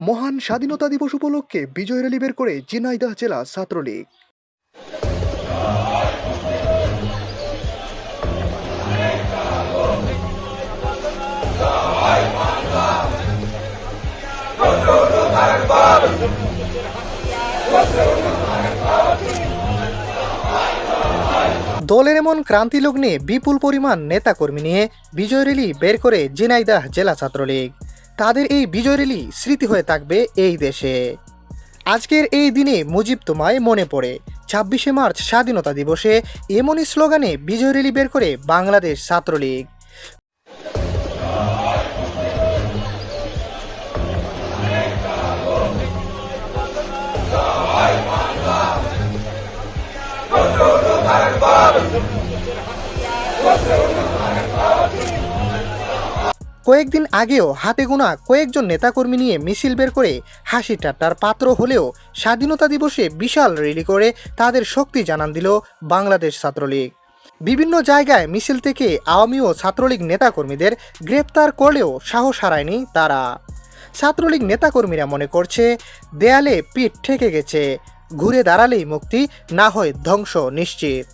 মহান স্বাধীনতা দিবস উপলক্ষে বিজয় র্যালি বের করে ঝিনাইদহ জেলা ছাত্রলীগ। দলের এমন ক্রান্তি লগ্নে বিপুল পরিমাণ নেতাকর্মী নিয়ে বিজয় র্যালি বের করে ঝিনাইদহ জেলা ছাত্রলীগ। তাদের এই বিজয় র্যালি স্মৃতি হয়ে থাকবে এই দেশে। আজকের এই দিনে মুজিব তোমায় মনে পড়ে ২৬শে মার্চ স্বাধীনতা দিবসে এমনই স্লোগানে বিজয় র্যালি বের করে বাংলাদেশ ছাত্রলীগ। কয়েকদিন আগেও হাতে গোনা কয়েকজন নেতাকর্মী নিয়ে মিছিল বের করে হাসি ঠাট্টার পাত্র হলেও স্বাধীনতা দিবসে বিশাল র্যালি করে তাদের শক্তি জানান দিল বাংলাদেশ ছাত্রলীগ। বিভিন্ন জায়গায় মিছিল থেকে আওয়ামী ও ছাত্রলীগ নেতাকর্মীদের গ্রেপ্তার করলেও সাহস হারায়নি তারা। ছাত্রলীগ নেতাকর্মীরা মনে করছে দেয়ালে পিঠ ঠেকে গেছে, ঘুরে দাঁড়ালেই মুক্তি, না হয় ধ্বংস নিশ্চিত।